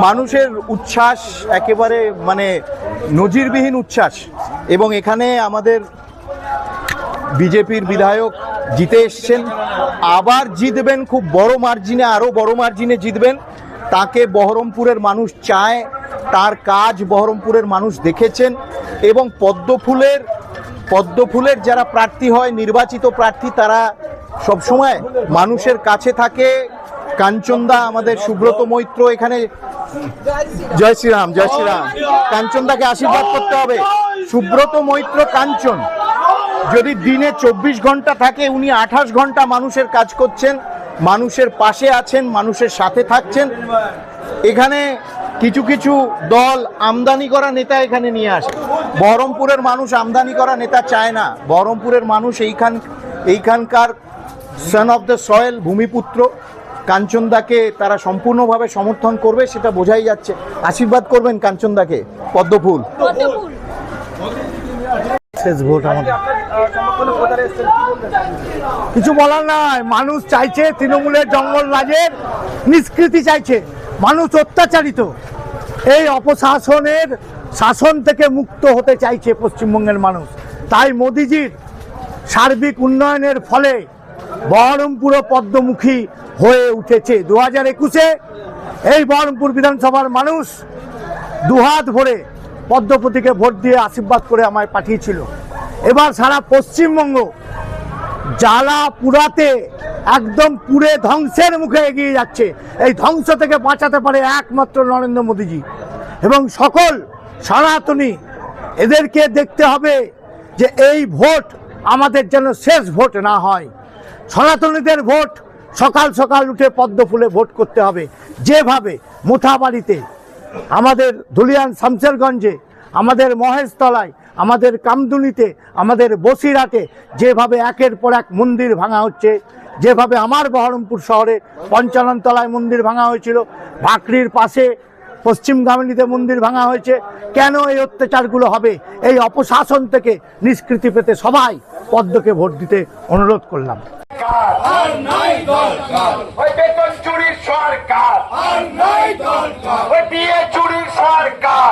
মানুষের উচ্ছ্বাস একেবারে মানে নজিরবিহীন উচ্ছ্বাস, এবং এখানে আমাদের বিজেপির বিধায়ক জিতে এসছেন, আবার জিতবেন, খুব বড় মার্জিনে, আরও বড় মার্জিনে জিতবেন। তাকে বহরমপুরের মানুষ চায়, তার কাজ বহরমপুরের মানুষ দেখেছেন, এবং পদ্মফুলের যারা প্রার্থী হয়, নির্বাচিত প্রার্থী, তারা সবসময় মানুষের কাছে থাকে। কাঞ্চনদা, আমাদের সুব্রত মৈত্র এখানে, জয় শ্রীরাম, জয় শ্রীরাম। কাঞ্চনদাকে আশীর্বাদ করতে হবে। সুব্রত মৈত্র কাঞ্চন যদি দিনে 24 ঘন্টা থাকে, উনি 28 ঘন্টা মানুষের কাজ করছেন, মানুষের পাশে আছেন, মানুষের সাথে থাকছেন। এখানে কিছু কিছু দল আমদানি করা নেতা এখানে নিয়ে আসে। বহরমপুরের মানুষ আমদানি করা নেতা চায় না। বহরমপুরের মানুষ এইখানকার সন অফ দ্য সয়েল, ভূমিপুত্র কাঞ্চনদাকে তারা সম্পূর্ণভাবে সমর্থন করবে, সেটা বোঝাই যাচ্ছে। আশীর্বাদ করবেন কাঞ্চনদাকে। পদ্মফুল। শেষ ভোট আমাদের, কিছু বলার নাই। মানুষ চাইছে তৃণমূলের জঙ্গল রাজের নিষ্কৃতি চাইছে। মানুষ অত্যাচারিত, এই অপশাসনের শাসন থেকে মুক্ত হতে চাইছে পশ্চিমবঙ্গের মানুষ। তাই মোদিজির সার্বিক উন্নয়নের ফলে বহরমপুর পদ্মমুখী হয়ে উঠেছে। 2021-এ এই বহরমপুর বিধানসভার মানুষ দুহাত ভরে পদ্মপতিকে ভোট দিয়ে আশীর্বাদ করে আমায় পাঠিয়েছিল। এবার সারা পশ্চিমবঙ্গ জ্বালা পুরাতে একদম পুরে ধ্বংসের মুখে এগিয়ে যাচ্ছে। এই ধ্বংস থেকে বাঁচাতে পারে একমাত্র নরেন্দ্র মোদীজি এবং সকল সনাতনী। এদেরকে দেখতে হবে যে এই ভোট আমাদের যেন শেষ ভোট না হয়। সনাতনীদের ভোট সকাল সকাল উঠে পদ্মফুলে ভোট করতে হবে। যেভাবে মোথাবাড়িতে, আমাদের ধুলিয়ান শামশেরগঞ্জে, আমাদের মহেশতলায়, আমাদের কামদুনিতে, আমাদের বসিরহাটে যেভাবে একের পর এক মন্দির ভাঙা হচ্ছে, যেভাবে আমার বহরমপুর শহরে পঞ্চাননতলায় মন্দির ভাঙা হয়েছিল, ভাকরির পাশে পশ্চিমগামিনীতে মন্দির ভাঙা হয়েছে, কেন এই অত্যাচারগুলো হবে? এই অপশাসন থেকে নিষ্কৃতি পেতে সবাই পদ্মকে ভোট দিতে অনুরোধ করলাম। বেতন চুরির সরকার, বিয়ে চুরির সরকার,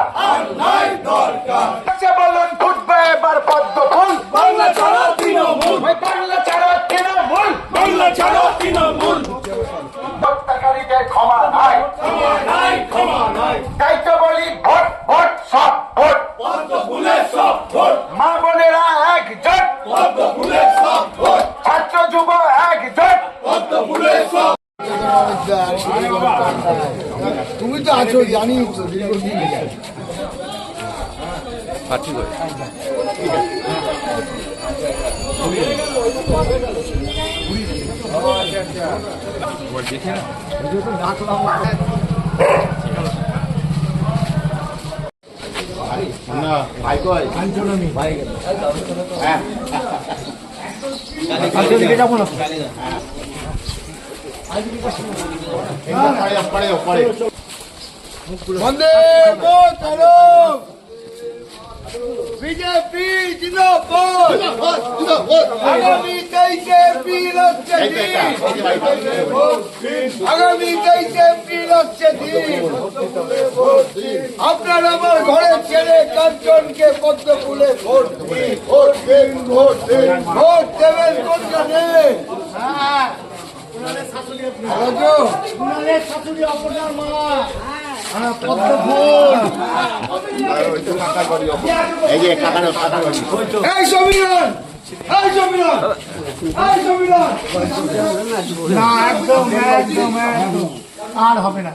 বলুন ফুটবে এবার পদ্মফুল। বাংলা ছাড়া তৃণমূল, বাংলা ছাড়া তৃণমূল, বাংলা ছাড়া তৃণমূল। হত্যাকারীদের ক্ষমা নাই, ক্ষমা নাই, ক্ষমা নাই। তাই তো বলি ভোট ভোট সব ভোট, পদ্মফুলের সব ভোট। মা বোনেরা একজোট, পদ্মফুলের সব ভোট। ছাত্র যুব একজোট, পদ্মফুলের সব। তুমি তো আছো, জানি তো দীর্ঘদিন। বন্দে মাতরম। বিজেপি জিন্দাবাদ। আগামী 23 এপ্রিল হচ্ছে দিন, আগামী 23 এপ্রিল হচ্ছে দিন। আপনার আমার ঘরের ছেলে কাঞ্চনকে পদ্মফুলে ভোট দিন, ভোট দিন, ভোট দিন। ভোট দেবেন কোনখানে? শাশুড়ি আপনার মা পদ্মফুল। এই সমীরণ, এই সমীরণ, এই সমীরণ। না, একদম একদম একদম আর হবে না।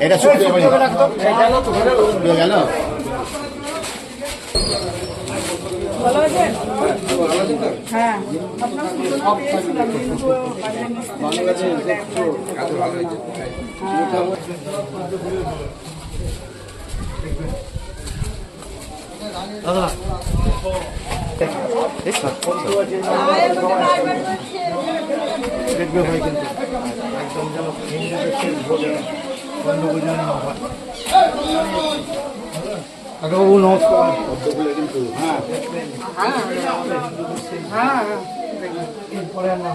এটা সত্যি গেল। ভালো আছেন? হ্যাঁ, আপনার সূচনা পেয়েছিলাম কিন্তু দাদা দেখবে ভাই, কিন্তু একদম যেন বাবু নমস্কার। কিন্তু হ্যাঁ হ্যাঁ হ্যাঁ, এরপরে আমরা